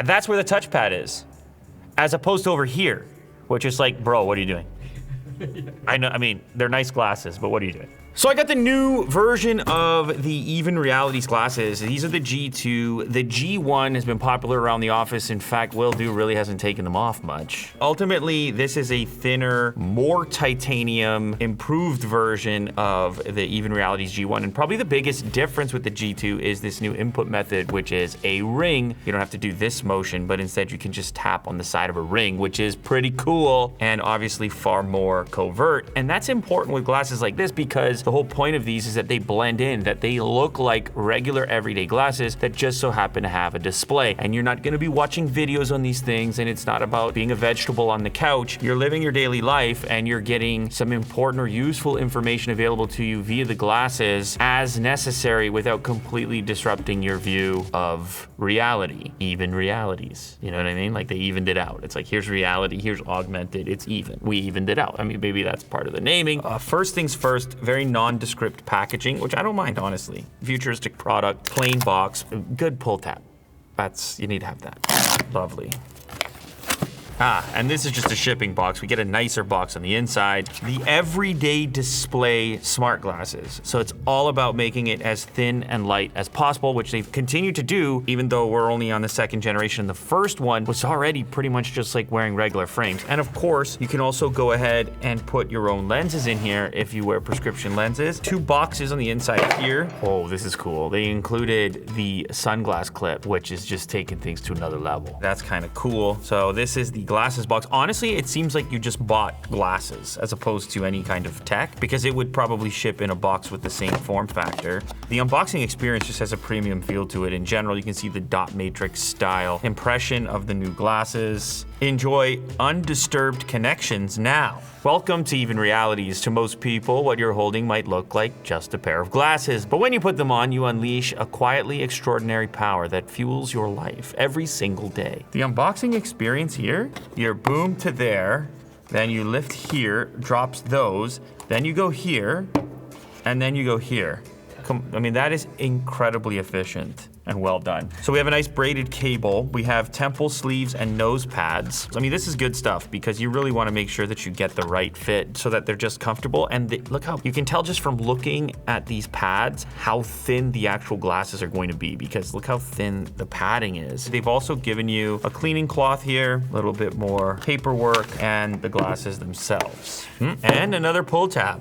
And that's where the touchpad is, as opposed to over here, which is like, bro, what are you doing? I know, I mean, they're nice glasses, but what are you doing? So I got the new version of the Even Realities glasses. These are the G2. The G1 has been popular around the office. In fact, Will Do really hasn't taken them off much. Ultimately, this is a thinner, more titanium, improved version of the Even Realities G1. And probably the biggest difference with the G2 is this new input method, which is a ring. You don't have to do this motion, but instead you can just tap on the side of a ring, which is pretty cool and obviously far more covert. And that's important with glasses like this because the whole point of these is that they blend in, that they look like regular everyday glasses that just so happen to have a display. And you're not gonna be watching videos on these things, and it's not about being a vegetable on the couch. You're living your daily life and you're getting some important or useful information available to you via the glasses as necessary without completely disrupting your view of reality. Even realities, you know what I mean? Like they evened it out. It's like, here's reality, here's augmented, it's even. We evened it out. I mean, maybe that's part of the naming. First things first, very nondescript packaging, which I don't mind, honestly. Futuristic product, plain box, good pull tab. You need to have that. Lovely. And this is just a shipping box. We get a nicer box on the inside. The everyday display smart glasses. So it's all about making it as thin and light as possible, which they've continued to do, even though we're only on the second generation. The first one was already pretty much just like wearing regular frames. And of course, you can also go ahead and put your own lenses in here if you wear prescription lenses. 2 boxes on the inside here. Oh, this is cool. They included the sunglass clip, which is just taking things to another level. That's kind of cool. So this is the glasses box. Honestly, it seems like you just bought glasses as opposed to any kind of tech, because it would probably ship in a box with the same form factor. The unboxing experience just has a premium feel to it. In general, you can see the dot matrix style impression of the new glasses. Enjoy undisturbed connections now. Welcome to Even Realities. To most people, what you're holding might look like just a pair of glasses, but when you put them on, you unleash a quietly extraordinary power that fuels your life every single day. The unboxing experience here, you're boom to there, then you lift here, drops those, then you go here, and then you go here. I mean, that is incredibly efficient and well done. So we have a nice braided cable. We have temple sleeves and nose pads. I mean, this is good stuff because you really want to make sure that you get the right fit so that they're just comfortable. And look how, you can tell just from looking at these pads how thin the actual glasses are going to be, because look how thin the padding is. They've also given you a cleaning cloth here, a little bit more paperwork, and the glasses themselves. And another pull tab.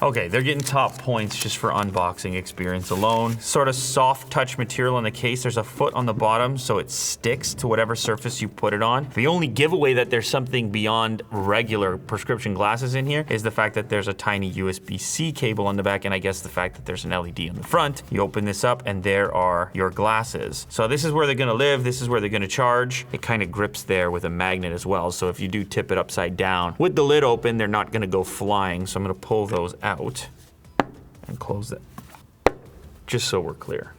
Okay, they're getting top points just for unboxing experience alone. Sort of soft touch material in the case. There's a foot on the bottom, so it sticks to whatever surface you put it on. The only giveaway that there's something beyond regular prescription glasses in here is the fact that there's a tiny USB-C cable on the back, and I guess the fact that there's an LED on the front. You open this up and there are your glasses. So this is where they're gonna live, this is where they're gonna charge. It kind of grips there with a magnet as well, so if you do tip it upside down, with the lid open, they're not gonna go flying, so I'm gonna pull those out and close it, just so we're clear.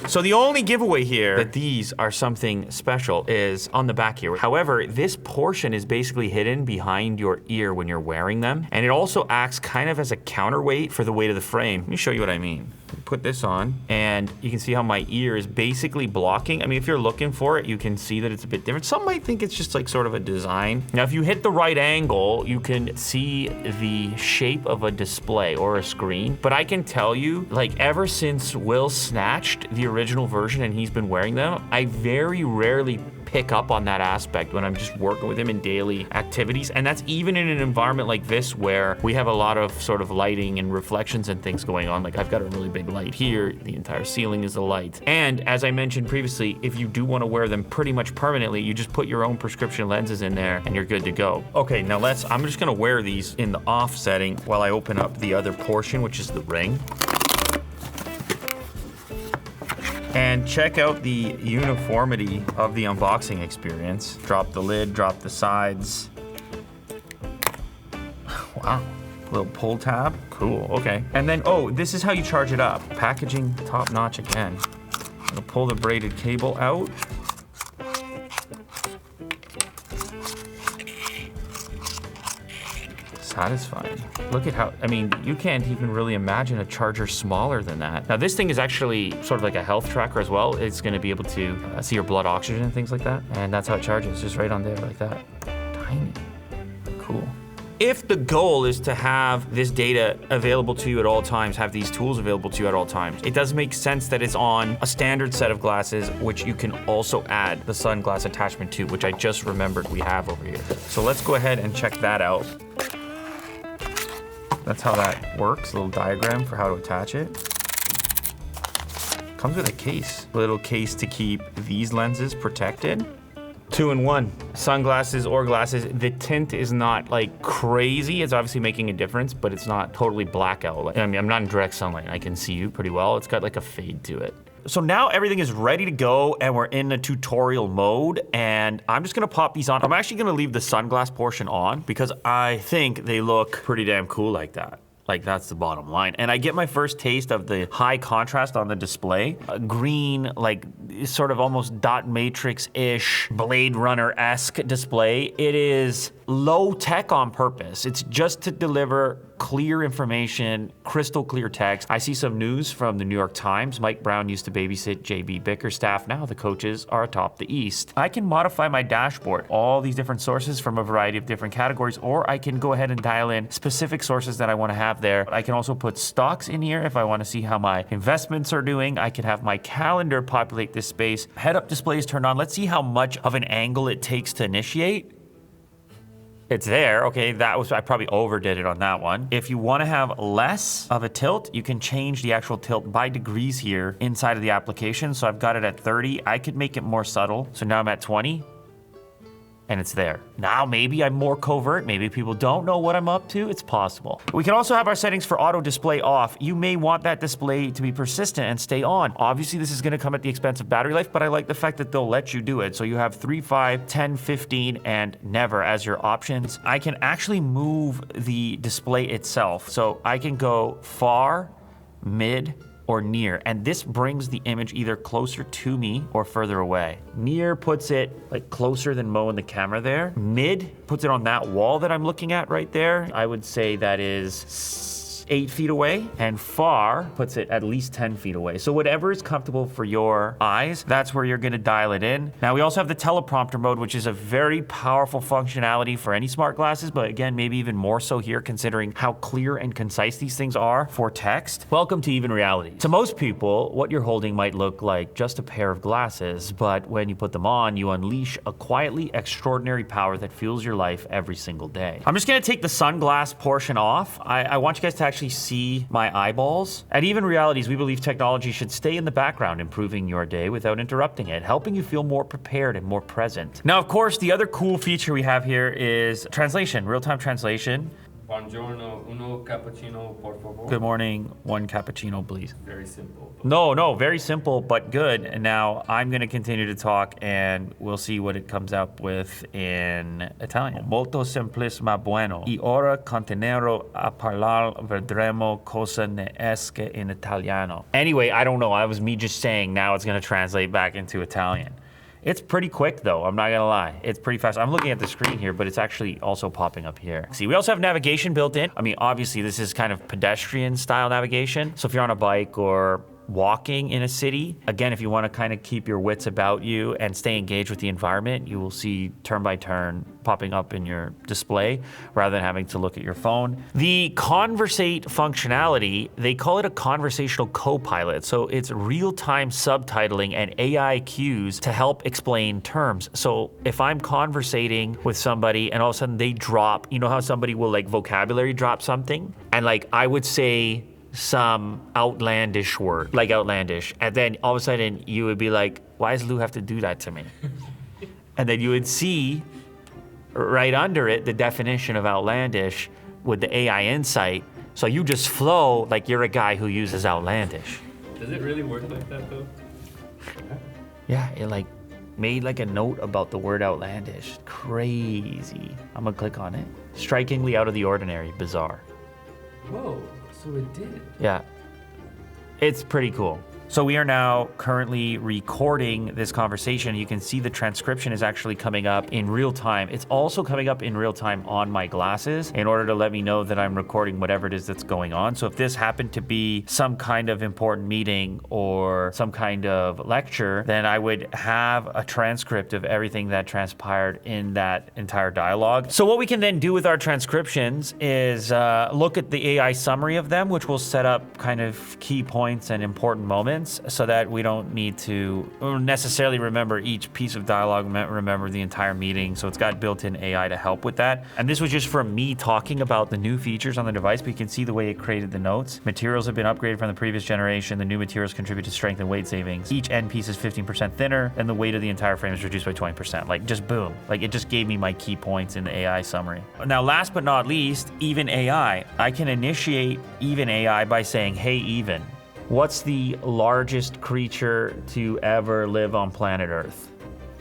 So the only giveaway here that these are something special is on the back here. However, this portion is basically hidden behind your ear when you're wearing them, and it also acts kind of as a counterweight for the weight of the frame. Let me show you what I mean. Put this on, and you can see how my ear is basically blocking. I mean, if you're looking for it, you can see that it's a bit different. Some might think it's just like sort of a design. Now, if you hit the right angle, you can see the shape of a display or a screen. But I can tell you, like, ever since Will snatched the original version and he's been wearing them, I very rarely pick up on that aspect when I'm just working with him in daily activities. And that's even in an environment like this where we have a lot of sort of lighting and reflections and things going on. Like, I've got a really big light here, the entire ceiling is a light. And as I mentioned previously, if you do want to wear them pretty much permanently, you just put your own prescription lenses in there and you're good to go. Okay, now I'm just gonna wear these in the off setting while I open up the other portion, which is the ring. And check out the uniformity of the unboxing experience. Drop the lid, drop the sides. Wow, little pull tab, cool, okay. And then, oh, this is how you charge it up. Packaging top notch again. I'm gonna pull the braided cable out. This is satisfying. Look at how, I mean, you can't even really imagine a charger smaller than that. Now this thing is actually sort of like a health tracker as well. It's gonna be able to see your blood oxygen and things like that. And that's how it charges, just right on there like that. Tiny, cool. If the goal is to have this data available to you at all times, have these tools available to you at all times, it does make sense that it's on a standard set of glasses, which you can also add the sunglass attachment to, which I just remembered we have over here. So let's go ahead and check that out. That's how that works, a little diagram for how to attach it. Comes with a case, a little case to keep these lenses protected. 2-in-1, sunglasses or glasses. The tint is not like crazy. It's obviously making a difference, but it's not totally blackout. I mean, I'm not in direct sunlight. I can see you pretty well. It's got like a fade to it. So now everything is ready to go and we're in a tutorial mode and I'm just gonna pop these on. I'm actually gonna leave the sunglass portion on because I think they look pretty damn cool like that. Like that's the bottom line. And I get my first taste of the high contrast on the display. A green, like sort of almost dot matrix-ish, Blade Runner-esque display. It is low tech on purpose. It's just to deliver clear information, crystal clear text. I see some news from the New York Times. Mike Brown used to babysit J.B. Bickerstaff. Now the coaches are atop the East. I can modify my dashboard, all these different sources from a variety of different categories, or I can go ahead and dial in specific sources that I want to have there. I can also put stocks in here if I want to see how my investments are doing. I can have my calendar populate this space. Head-up display is turned on. Let's see how much of an angle it takes to initiate. It's there, okay, I probably overdid it on that one. If you wanna have less of a tilt, you can change the actual tilt by degrees here inside of the application. So I've got it at 30, I could make it more subtle. So now I'm at 20, and it's there. Now maybe I'm more covert, maybe people don't know what I'm up to, it's possible. We can also have our settings for auto display off. You may want that display to be persistent and stay on. Obviously this is gonna come at the expense of battery life, but I like the fact that they'll let you do it. So you have 3, 5, 10, 15, and never as your options. I can actually move the display itself. So I can go far, mid, or near, and this brings the image either closer to me or further away. Near puts it like closer than Mo in the camera there. Mid puts it on that wall that I'm looking at right there. I would say that is 8 feet away, and far puts it at least 10 feet away. So whatever is comfortable for your eyes, that's where you're gonna dial it in. Now we also have the teleprompter mode, which is a very powerful functionality for any smart glasses, but again, maybe even more so here considering how clear and concise these things are for text. Welcome to Even Reality. To most people, what you're holding might look like just a pair of glasses, but when you put them on, you unleash a quietly extraordinary power that fuels your life every single day. I'm just gonna take the sunglass portion off. I want you guys to actually see my eyeballs. At Even Realities, we believe technology should stay in the background, improving your day without interrupting it, helping you feel more prepared and more present. Now, of course, the other cool feature we have here is translation, real-time translation. Buongiorno, uno cappuccino, por favor. Good morning, 1 cappuccino, please. Very simple. No, very simple, but good. And now I'm gonna continue to talk and we'll see what it comes up with in Italian. Molto semplice ma bueno. E ora continuerò a parlar, vedremo cosa ne esce in italiano. Anyway, I don't know, that was me just saying, now it's gonna translate back into Italian. It's pretty quick though, I'm not gonna lie. It's pretty fast. I'm looking at the screen here, but it's actually also popping up here. See, we also have navigation built in. I mean, obviously this is kind of pedestrian style navigation. So if you're on a bike or walking in a city, again, if you wanna kind of keep your wits about you and stay engaged with the environment, you will see turn by turn popping up in your display rather than having to look at your phone. The Conversate functionality, they call it a conversational co-pilot. So it's real-time subtitling and AI cues to help explain terms. So if I'm conversating with somebody and all of a sudden they drop, you know how somebody will like vocabulary drop something? And like I would say some outlandish word, like outlandish. And then all of a sudden you would be like, why does Lou have to do that to me? And then you would see right under it the definition of outlandish with the AI insight. So you just flow like you're a guy who uses outlandish. Does it really work like that though? Yeah, it like made like a note about the word outlandish. Crazy. I'm gonna click on it. Strikingly out of the ordinary, bizarre. Whoa, so it did. Yeah, it's pretty cool. So we are now currently recording this conversation. You can see the transcription is actually coming up in real time. It's also coming up in real time on my glasses in order to let me know that I'm recording whatever it is that's going on. So if this happened to be some kind of important meeting or some kind of lecture, then I would have a transcript of everything that transpired in that entire dialogue. So what we can then do with our transcriptions is look at the AI summary of them, which will set up kind of key points and important moments, so that we don't need to necessarily remember each piece of dialogue, remember the entire meeting. So it's got built-in AI to help with that. And this was just from me talking about the new features on the device, but you can see the way it created the notes. Materials have been upgraded from the previous generation. The new materials contribute to strength and weight savings. Each end piece is 15% thinner, and the weight of the entire frame is reduced by 20%. Like, just boom. Like, it just gave me my key points in the AI summary. Now, last but not least, Even AI. I can initiate Even AI by saying, hey, Even. What's the largest creature to ever live on planet Earth?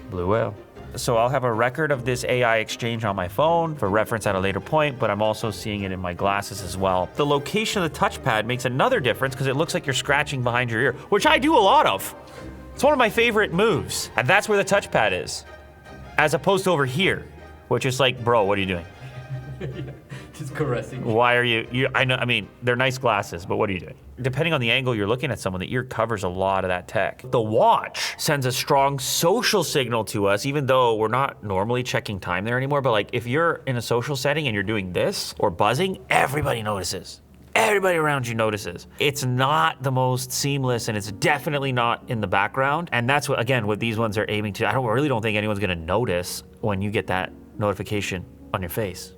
Blue whale. So I'll have a record of this AI exchange on my phone for reference at a later point, but I'm also seeing it in my glasses as well. The location of the touchpad makes another difference because it looks like you're scratching behind your ear, which I do a lot of. It's one of my favorite moves, and that's where the touchpad is, as opposed to over here, which is like, bro, what are you doing? Just caressing. Why are you, I know, I mean, they're nice glasses, but what are you doing? Depending on the angle you're looking at someone, the ear covers a lot of that tech. The watch sends a strong social signal to us, even though we're not normally checking time there anymore. But like, if you're in a social setting and you're doing this or buzzing, everybody notices. Everybody around you notices. It's not the most seamless, and it's definitely not in the background. And that's what, again, what these ones are aiming to. I really don't think anyone's gonna notice when you get that notification on your face,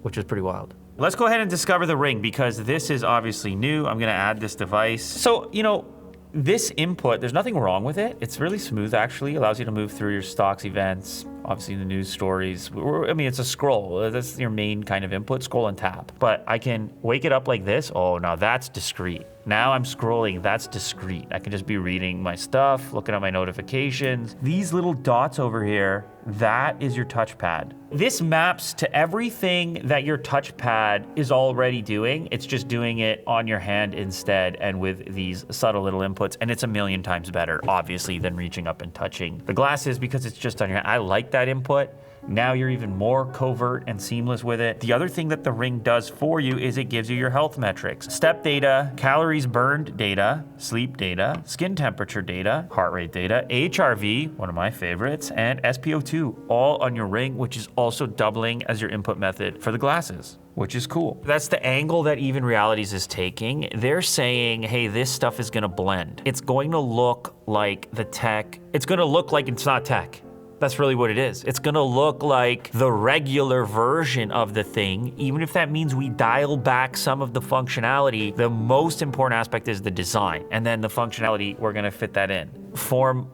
which is pretty wild. Let's go ahead and discover the ring, because this is obviously new. I'm gonna add this device. So, you know, this input, there's nothing wrong with it. It's really smooth, actually. Allows you to move through your stocks, events, obviously the news stories. I mean, it's a scroll. That's your main kind of input, scroll and tap. But I can wake it up like this. Oh, now that's discreet. Now I'm scrolling, that's discreet. I can just be reading my stuff, looking at my notifications. These little dots over here, that is your touchpad. This maps to everything that your touchpad is already doing. It's just doing it on your hand instead, and with these subtle little inputs. And it's a million times better, obviously, than reaching up and touching the glasses, because it's just on your hand. I like that input. Now you're even more covert and seamless with it. The other thing that the ring does for you is it gives you your health metrics. Step data, calories burned data, sleep data, skin temperature data, heart rate data, HRV, one of my favorites, and SpO2, all on your ring, which is also doubling as your input method for the glasses, which is cool. That's the angle that Even Realities is taking. They're saying, hey, this stuff is gonna blend. It's going to look like the tech. It's gonna look like it's not tech. That's really what it is. It's gonna look like the regular version of the thing, even if that means we dial back some of the functionality. The most important aspect is the design, and then the functionality, we're gonna fit that in. Form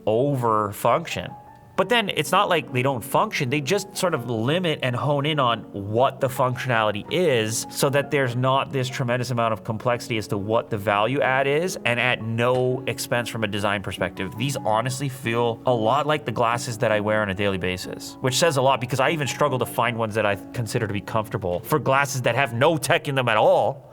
over function. But then it's not like they don't function, they just sort of limit and hone in on what the functionality is, so that there's not this tremendous amount of complexity as to what the value add is, and at no expense from a design perspective. These honestly feel a lot like the glasses that I wear on a daily basis, which says a lot, because I even struggle to find ones that I consider to be comfortable for glasses that have no tech in them at all.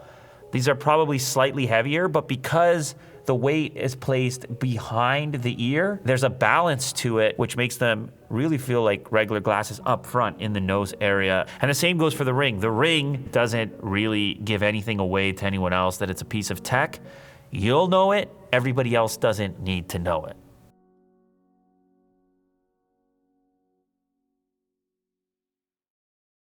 These are probably slightly heavier, but because the weight is placed behind the ear, there's a balance to it, which makes them really feel like regular glasses up front in the nose area. And the same goes for the ring. The ring doesn't really give anything away to anyone else that it's a piece of tech. You'll know it, everybody else doesn't need to know it.